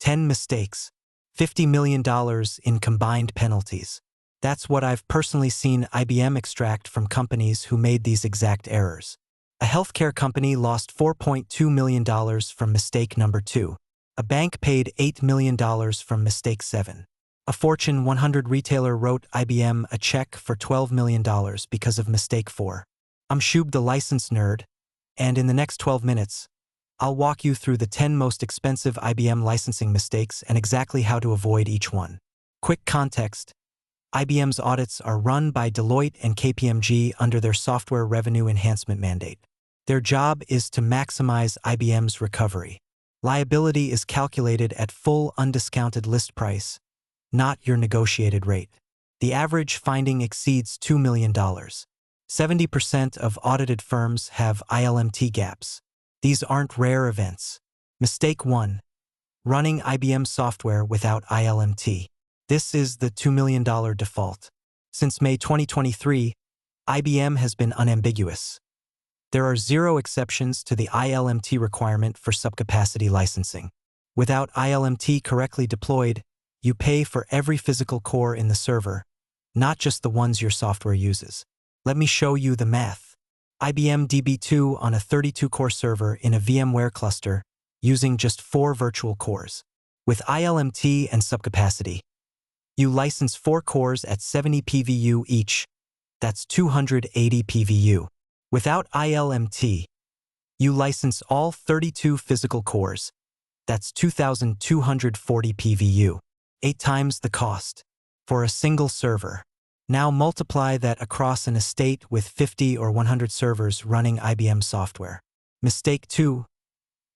10 mistakes, $50 million in combined penalties. That's what I've personally seen IBM extract from companies who made these exact errors. A healthcare company lost $4.2 million from mistake number 2. A bank paid $8 million from mistake 7. A Fortune 100 retailer wrote IBM a check for $12 million because of mistake 4. I'm Shub, the license nerd, and in the next 12 minutes, I'll walk you through the 10 most expensive IBM licensing mistakes and exactly how to avoid each one. Quick context: IBM's audits are run by Deloitte and KPMG under their software revenue enhancement mandate. Their job is to maximize IBM's recovery. Liability is calculated at full undiscounted list price, not your negotiated rate. The average finding exceeds $2 million. 70% of audited firms have ILMT gaps. These aren't rare events. Mistake 1. Running IBM software without ILMT. This is the $2 million default. Since May 2023, IBM has been unambiguous. There are 0 exceptions to the ILMT requirement for subcapacity licensing. Without ILMT correctly deployed, you pay for every physical core in the server, not just the ones your software uses. Let me show you the math. IBM DB2 on a 32-core server in a VMware cluster, using just 4 virtual cores. With ILMT and subcapacity, you license 4 cores at 70 PVU each. That's 280 PVU. Without ILMT, you license all 32 physical cores. That's 2,240 PVU. 8 times the cost for a single server. Now multiply that across an estate with 50 or 100 servers running IBM software. Mistake 2.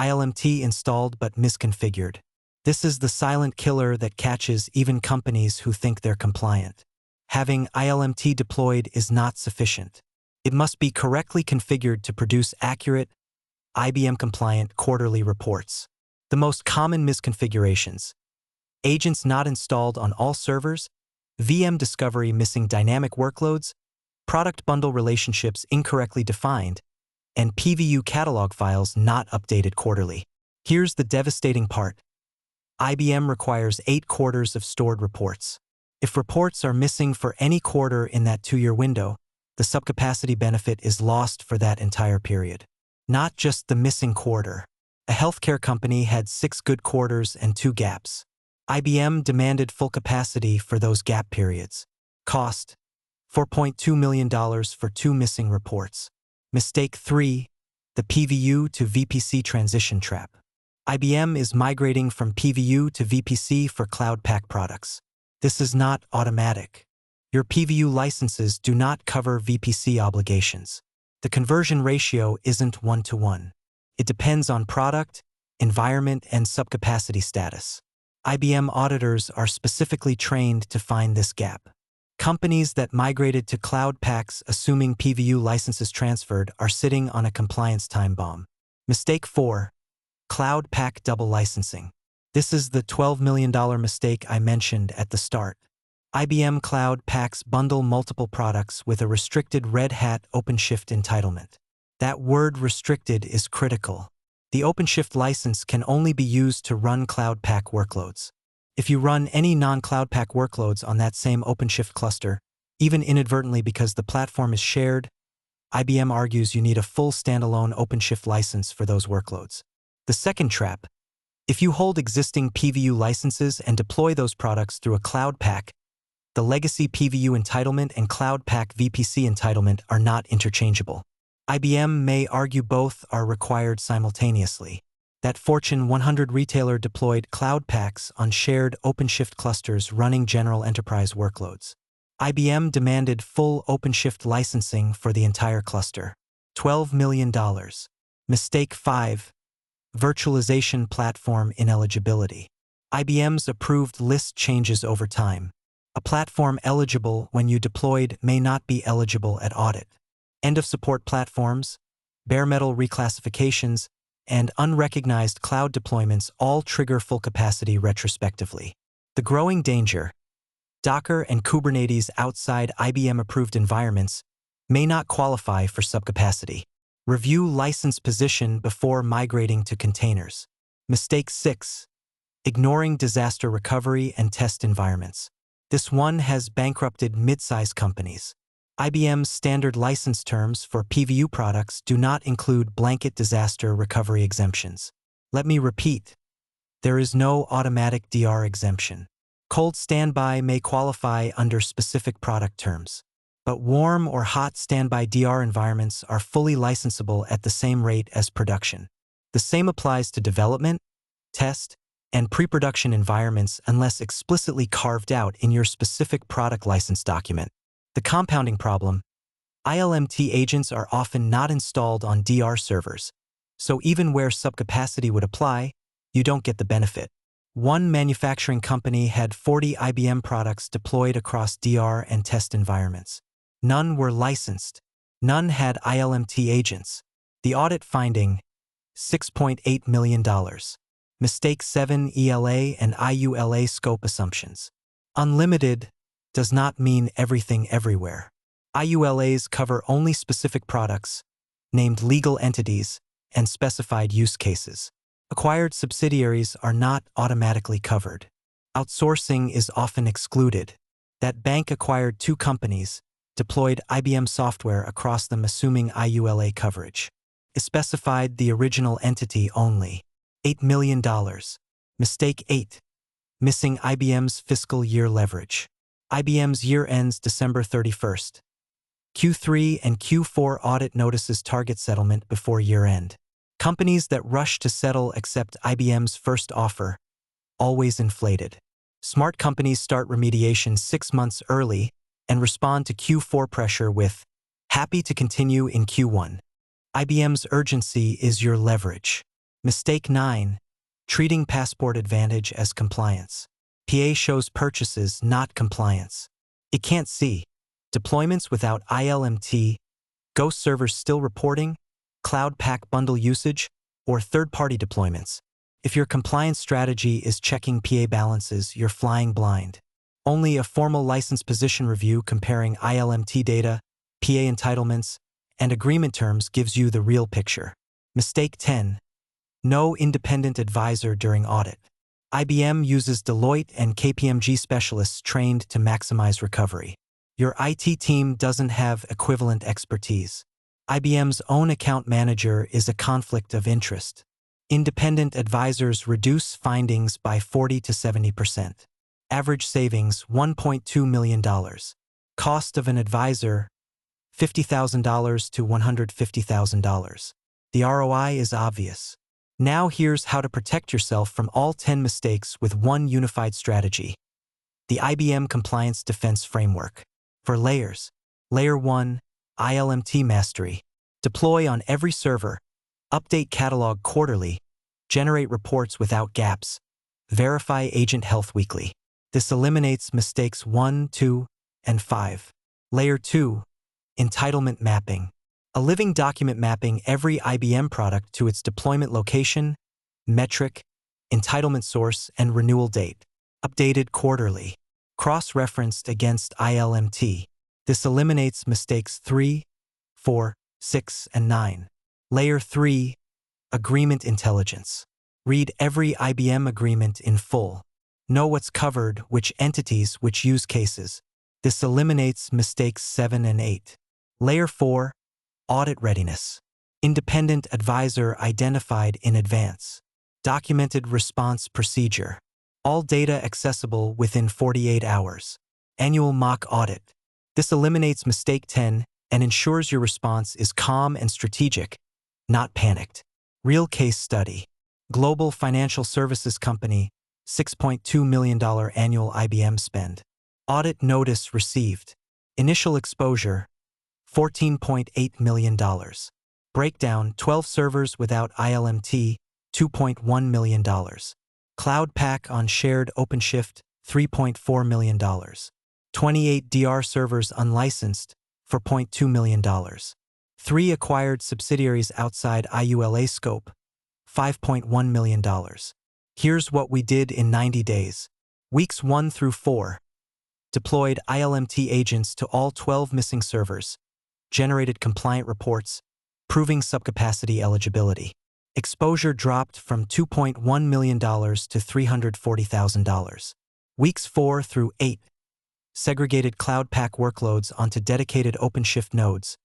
ILMT installed but misconfigured. This is the silent killer that catches even companies who think they're compliant. Having ILMT deployed is not sufficient. It must be correctly configured to produce accurate, IBM-compliant quarterly reports. The most common misconfigurations: agents not installed on all servers, VM discovery missing dynamic workloads, product bundle relationships incorrectly defined, and PVU catalog files not updated quarterly. Here's the devastating part. IBM requires 8 quarters of stored reports. If reports are missing for any quarter in that 2-year window, the subcapacity benefit is lost for that entire period. Not just the missing quarter. A healthcare company had 6 good quarters and 2 gaps. IBM demanded full capacity for those gap periods. Cost: $4.2 million for 2 missing reports. Mistake 3. The PVU to VPC transition trap. IBM is migrating from PVU to VPC for Cloud Pak products. This is not automatic. Your PVU licenses do not cover VPC obligations. The conversion ratio isn't 1-to-1. It depends on product, environment, and subcapacity status. IBM auditors are specifically trained to find this gap. Companies that migrated to Cloud Paks assuming PVU licenses transferred are sitting on a compliance time bomb. Mistake 4. Cloud Pak double licensing. This is the $12 million mistake I mentioned at the start. IBM Cloud Paks bundle multiple products with a restricted Red Hat OpenShift entitlement. That word restricted is critical. The OpenShift license can only be used to run Cloud Pak workloads. If you run any non-Cloud Pak workloads on that same OpenShift cluster, even inadvertently because the platform is shared, IBM argues you need a full standalone OpenShift license for those workloads. The second trap: if you hold existing PVU licenses and deploy those products through a Cloud Pak, the legacy PVU entitlement and Cloud Pak VPC entitlement are not interchangeable. IBM may argue both are required simultaneously. That Fortune 100 retailer deployed Cloud Paks on shared OpenShift clusters running general enterprise workloads. IBM demanded full OpenShift licensing for the entire cluster. $12 million. Mistake 5. Virtualization platform ineligibility. IBM's approved list changes over time. A platform eligible when you deployed may not be eligible at audit. End-of-support platforms, bare metal reclassifications, and unrecognized cloud deployments all trigger full capacity retrospectively. The growing danger: Docker and Kubernetes outside IBM-approved environments may not qualify for subcapacity. Review license position before migrating to containers. Mistake 6. ignoring disaster recovery and test environments. This one has bankrupted mid-size companies. IBM's standard license terms for PVU products do not include blanket disaster recovery exemptions. Let me repeat, there is no automatic DR exemption. Cold standby may qualify under specific product terms, but warm or hot standby DR environments are fully licensable at the same rate as production. The same applies to development, test, and pre-production environments unless explicitly carved out in your specific product license document. The compounding problem: ILMT agents are often not installed on DR servers, so even where subcapacity would apply, you don't get the benefit. One manufacturing company had 40 IBM products deployed across DR and test environments. None were licensed. None had ILMT agents. The audit finding: $6.8 million. Mistake 7: ELA and IULA scope assumptions. Unlimited does not mean everything everywhere. IULAs cover only specific products, named legal entities, and specified use cases. Acquired subsidiaries are not automatically covered. Outsourcing is often excluded. That bank acquired 2 companies, deployed IBM software across them assuming IULA coverage. It specified the original entity only. $8 million. Mistake 8: missing IBM's fiscal year leverage. IBM's year ends December 31st. Q3 and Q4 audit notices target settlement before year-end. Companies that rush to settle accept IBM's first offer, always inflated. Smart companies start remediation 6 months early and respond to Q4 pressure with "happy to continue in Q1." IBM's urgency is your leverage. Mistake 9: treating Passport Advantage as compliance. PA shows purchases, not compliance. It can't see deployments without ILMT, ghost servers still reporting, Cloud Pak bundle usage, or third-party deployments. If your compliance strategy is checking PA balances, you're flying blind. Only a formal license position review comparing ILMT data, PA entitlements, and agreement terms gives you the real picture. Mistake 10: no independent advisor during audit. IBM uses Deloitte and KPMG specialists trained to maximize recovery. Your IT team doesn't have equivalent expertise. IBM's own account manager is a conflict of interest. Independent advisors reduce findings by 40 to 70%. Average savings: $1.2 million. Cost of an advisor: $50,000 to $150,000. The ROI is obvious. Now here's how to protect yourself from all 10 mistakes with one unified strategy. The IBM Compliance Defense Framework. For layers: Layer 1, ILMT Mastery. Deploy on every server. Update catalog quarterly. Generate reports without gaps. Verify agent health weekly. This eliminates mistakes 1, 2, and 5. Layer 2, Entitlement Mapping. A living document mapping every IBM product to its deployment location, metric, entitlement source, and renewal date. Updated quarterly. Cross-referenced against ILMT. This eliminates mistakes 3, 4, 6, and 9. Layer 3, Agreement Intelligence. Read every IBM agreement in full. Know what's covered, which entities, which use cases. This eliminates mistakes 7 and 8. Layer 4, Audit Readiness. Independent advisor identified in advance. Documented response procedure. All data accessible within 48 hours. Annual mock audit. This eliminates mistake 10 and ensures your response is calm and strategic, not panicked. Real case study. Global financial services company, $6.2 million annual IBM spend. Audit notice received. Initial exposure, $14.8 million. Breakdown: 12 servers without ILMT, $2.1 million. Cloud Pak on shared OpenShift, $3.4 million. 28 DR servers unlicensed, for $0.2 million. 3 acquired subsidiaries outside IULA scope, $5.1 million. Here's what we did in 90 days. Weeks 1 through 4. Deployed ILMT agents to all 12 missing servers. Generated compliant reports, proving subcapacity eligibility. Exposure dropped from $2.1 million to $340,000. Weeks 4 through 8. Segregated Cloud Pak workloads onto dedicated OpenShift nodes,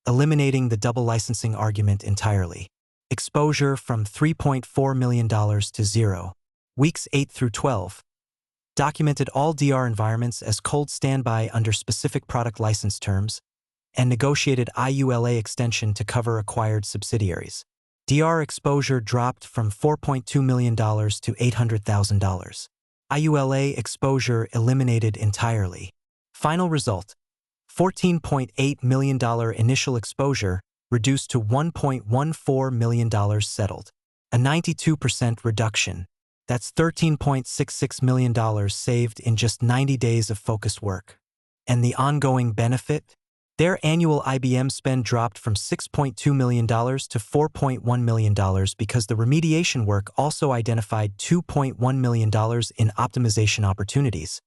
eliminating the double licensing argument entirely. Exposure from $3.4 million to 0. Weeks 8 through 12. Documented all DR environments as cold standby under specific product license terms, and negotiated IULA extension to cover acquired subsidiaries. DR exposure dropped from $4.2 million to $800,000. IULA exposure eliminated entirely. Final result: $14.8 million initial exposure reduced to $1.14 million settled. A 92% reduction. That's $13.66 million saved in just 90 days of focused work. And the ongoing benefit? Their annual IBM spend dropped from $6.2 million to $4.1 million because the remediation work also identified $2.1 million in optimization opportunities.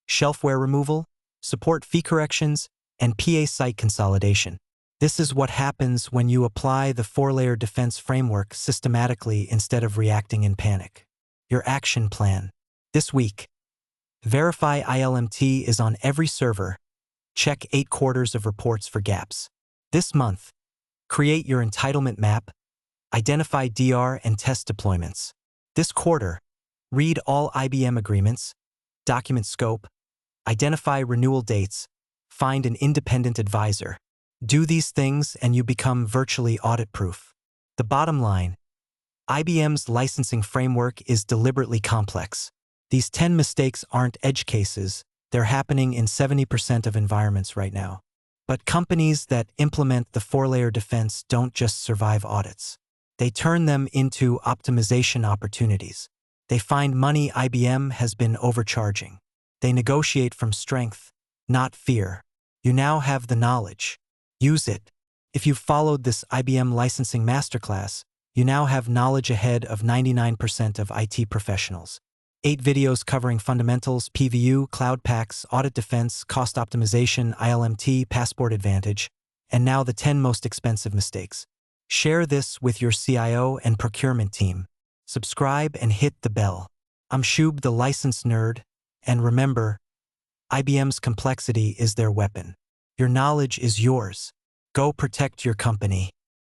Shelfware removal, support fee corrections, and PA site consolidation. This is what happens when you apply the four-layer defense framework systematically instead of reacting in panic. Your action plan. This week, verify ILMT is on every server. Check 8 quarters of reports for gaps. This month, create your entitlement map, identify DR and test deployments. This quarter, read all IBM agreements, document scope, identify renewal dates, find an independent advisor. Do these things and you become virtually audit-proof. The bottom line: IBM's licensing framework is deliberately complex. These 10 mistakes aren't edge cases, they're happening in 70% of environments right now. But companies that implement the four-layer defense don't just survive audits. They turn them into optimization opportunities. They find money IBM has been overcharging. They negotiate from strength, not fear. You now have the knowledge. Use it. If you've followed this IBM Licensing Masterclass, you now have knowledge ahead of 99% of IT professionals. 8 videos covering fundamentals, PVU, cloud packs, audit defense, cost optimization, ILMT, passport advantage, and now the 10 most expensive mistakes. Share this with your CIO and procurement team. Subscribe and hit the bell. I'm Shub, the license nerd, and remember, IBM's complexity is their weapon. Your knowledge is yours. Go protect your company.